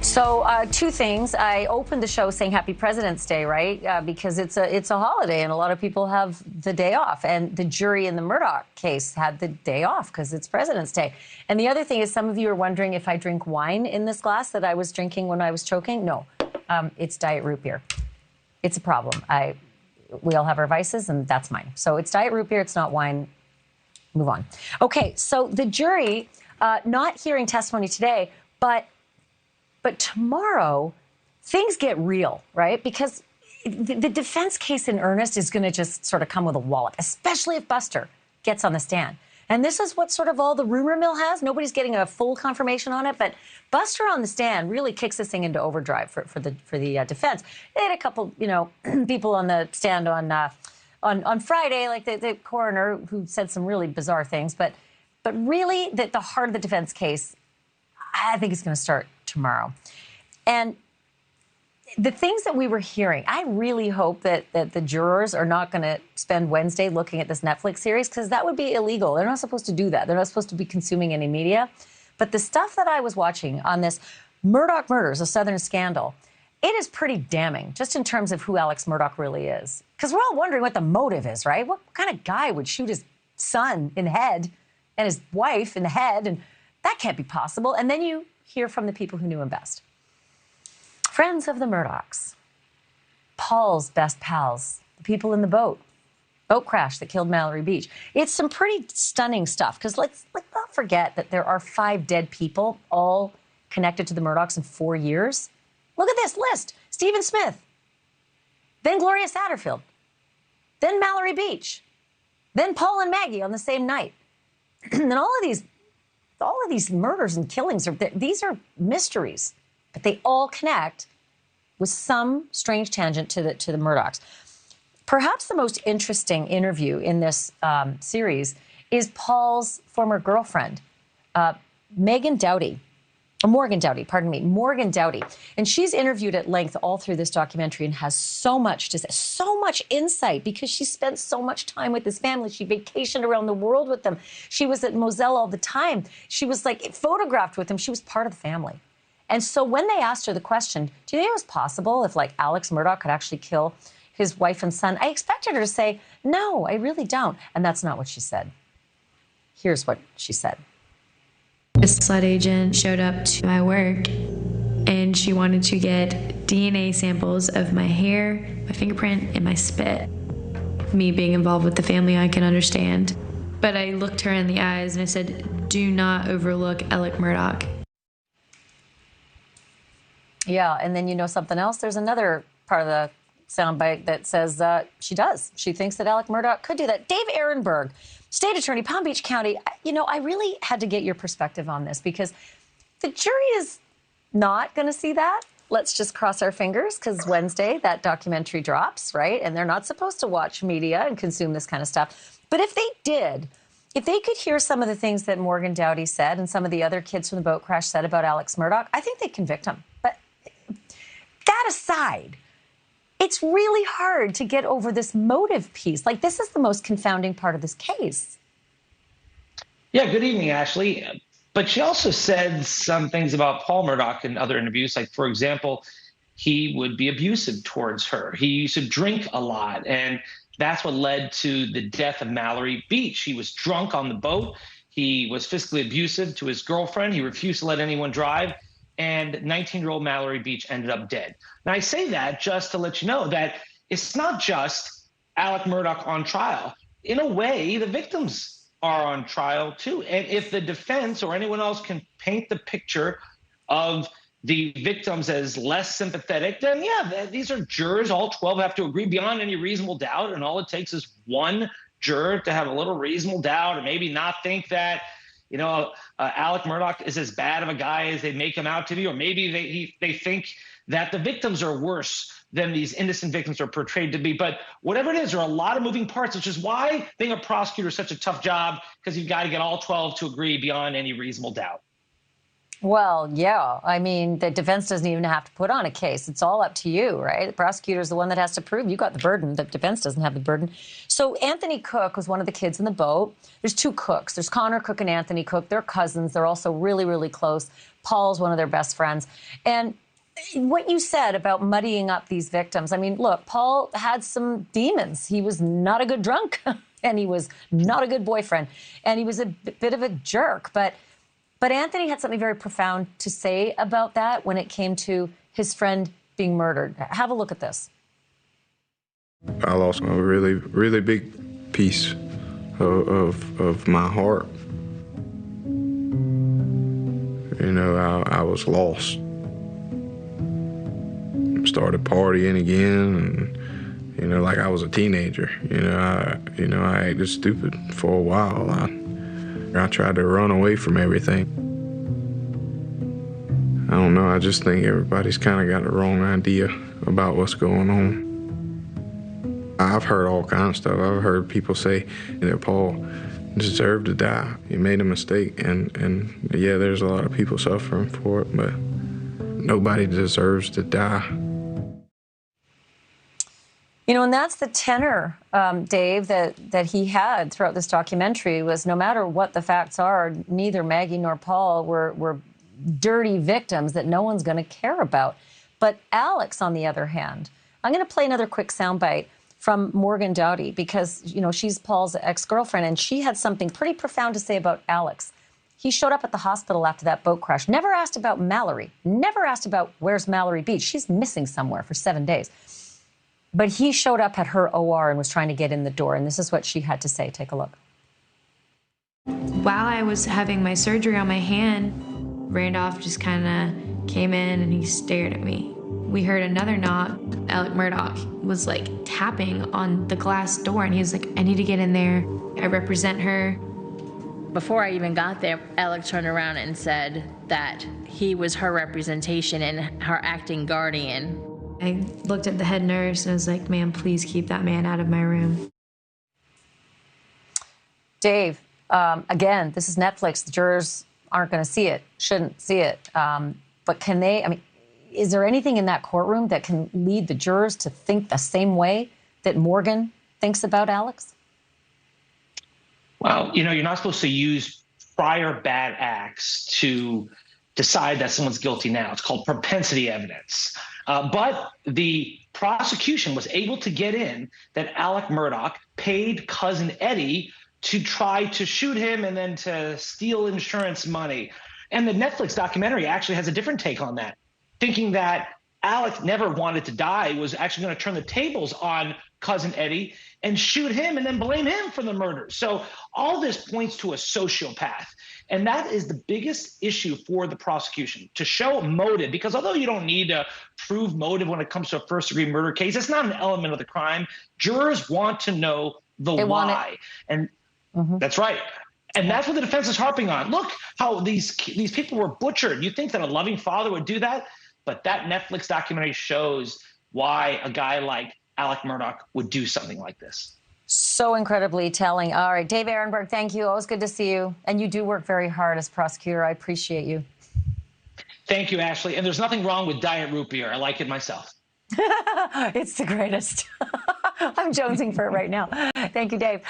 So two things. I opened the show saying Happy President's Day, right? Because it's a holiday and a lot of people have the day off. And the jury in the Murdaugh case had the day off because it's President's Day. And the other thing is, some of you are wondering if I drink wine in this glass that I was drinking when I was choking. No, it's Diet Root Beer. It's a problem. We all have our vices, and that's mine. So it's Diet Root Beer. It's not wine. Move on. Okay, so the jury not hearing testimony today, but tomorrow, things get real, right? Because the defense case in earnest is going to just sort of come with a wallop, especially if Buster gets on the stand. And this is what sort of all the rumor mill has. Nobody's getting a full confirmation on it, but Buster on the stand really kicks this thing into overdrive for the defense. They had a couple, people on the stand on Friday, like the coroner, who said some really bizarre things. But really, the heart of the defense case, I think, is going to start tomorrow. And the things that we were hearing, I really hope that the jurors are not going to spend Wednesday looking at this Netflix series, because that would be illegal. They're not supposed to do that. They're not supposed to be consuming any media. But the stuff that I was watching on this Murdaugh Murders, a Southern scandal, it is pretty damning, just in terms of who Alex Murdaugh really is. Because we're all wondering what the motive is, right? What kind of guy would shoot his son in the head and his wife in the head? And that can't be possible. And then you hear from the people who knew him best. Friends of the Murdaughs, Paul's best pals, the people in the boat crash that killed Mallory Beach. It's some pretty stunning stuff, because let's not forget that there are 5 dead people all connected to the Murdaughs in 4 years. Look at this list. Stephen Smith, then Gloria Satterfield, then Mallory Beach, then Paul and Maggie on the same night. And all of these murders and killings these are mysteries, but they all connect with some strange tangent to the Murdaughs. Perhaps the most interesting interview in this series is Paul's former girlfriend, Morgan Doughty. And she's interviewed at length all through this documentary and has so much to say, so much insight, because she spent so much time with this family. She vacationed around the world with them. She was at Moselle all the time. She was photographed with them. She was part of the family. And so when they asked her the question, do you think it was possible if Alex Murdaugh could actually kill his wife and son? I expected her to say, no, I really don't. And that's not what she said. Here's what she said. A SLED agent showed up to my work, and she wanted to get DNA samples of my hair, my fingerprint, and my spit. Me being involved with the family, I can understand. But I looked her in the eyes and I said, do not overlook Alex Murdaugh. Yeah, and then something else? There's another part of the soundbite that says she does. She thinks that Alex Murdaugh could do that. Dave Aronberg, State Attorney, Palm Beach County. I really had to get your perspective on this, because the jury is not going to see that. Let's just cross our fingers, because Wednesday that documentary drops, right? And they're not supposed to watch media and consume this kind of stuff. But if they did, if they could hear some of the things that Morgan Doughty said and some of the other kids from the boat crash said about Alex Murdaugh, I think they'd convict him. But that aside, it's really hard to get over this motive piece. This is the most confounding part of this case. Yeah, good evening, Ashley. But she also said some things about Paul Murdaugh in other interviews. For example, he would be abusive towards her. He used to drink a lot, and that's what led to the death of Mallory Beach. He was drunk on the boat. He was physically abusive to his girlfriend. He refused to let anyone drive. And 19-year-old Mallory Beach ended up dead. Now, I say that just to let you know that it's not just Alex Murdaugh on trial. In a way, the victims are on trial, too. And if the defense or anyone else can paint the picture of the victims as less sympathetic, then, yeah, these are jurors. All 12 have to agree beyond any reasonable doubt. And all it takes is one juror to have a little reasonable doubt, or maybe not think that Alex Murdaugh is as bad of a guy as they make him out to be, or maybe they think that the victims are worse than these innocent victims are portrayed to be. But whatever it is, there are a lot of moving parts, which is why being a prosecutor is such a tough job, because you've got to get all 12 to agree beyond any reasonable doubt. Well, yeah. I mean, the defense doesn't even have to put on a case. It's all up to you, right? The prosecutor's the one that has to prove. You got the burden. The defense doesn't have the burden. So Anthony Cook was one of the kids in the boat. There's two Cooks. There's Connor Cook and Anthony Cook. They're cousins. They're also really, really close. Paul's one of their best friends. And what you said about muddying up these victims, I mean, look, Paul had some demons. He was not a good drunk, and he was not a good boyfriend, and he was a bit of a jerk. But Anthony had something very profound to say about that when it came to his friend being murdered. Have a look at this. I lost a really, really big piece of my heart. You know, I was lost. Started partying again, and you know, like I was a teenager. I acted stupid for a while. I tried to run away from everything. I don't know. I just think everybody's kind of got the wrong idea about what's going on. I've heard all kinds of stuff. I've heard people say that Paul deserved to die. He made a mistake, and yeah, there's a lot of people suffering for it, but nobody deserves to die. You know, and that's the tenor, Dave, that he had throughout this documentary was no matter what the facts are, neither Maggie nor Paul were dirty victims that no one's going to care about. But Alex, on the other hand, I'm going to play another quick soundbite from Morgan Dowdy because, you know, she's Paul's ex-girlfriend, and she had something pretty profound to say about Alex. He showed up at the hospital after that boat crash, never asked about Mallory, never asked about where's Mallory Beach. She's missing somewhere for 7 days. But he showed up at her OR and was trying to get in the door, and this is what she had to say. Take a look. While I was having my surgery on my hand, Randolph just kind of came in and he stared at me. We heard another knock. Alex Murdaugh was like tapping on the glass door, and he was like, I need to get in there. I represent her. Before I even got there, Alex turned around and said that he was her representation and her acting guardian. I looked at the head nurse and was like, ma'am, please keep that man out of my room. Dave, again, this is Netflix. The jurors aren't going to see it, shouldn't see it. But can they, I mean, is there anything in that courtroom that can lead the jurors to think the same way that Morgan thinks about Alex? Well, you know, you're not supposed to use prior bad acts to decide that someone's guilty now. It's called propensity evidence. But the prosecution was able to get in that Alex Murdaugh paid cousin Eddie to try to shoot him and then to steal insurance money. And the Netflix documentary actually has a different take on that, thinking that Alex never wanted to die, was actually going to turn the tables on cousin Eddie and shoot him and then blame him for the murder. So all this points to a sociopath. And that is the biggest issue for the prosecution, to show motive, because although you don't need to prove motive when it comes to a first-degree murder case, it's not an element of the crime. Jurors want to know the why. And that's right. And that's what the defense is harping on. Look how these people were butchered. You think that a loving father would do that? But that Netflix documentary shows why a guy like Alex Murdaugh would do something like this. So incredibly telling. All right, Dave Aronberg, thank you. Always good to see you. And you do work very hard as prosecutor. I appreciate you. Thank you, Ashley. And there's nothing wrong with Diet Root Beer. I like it myself. It's the greatest. I'm jonesing for it right now. Thank you, Dave.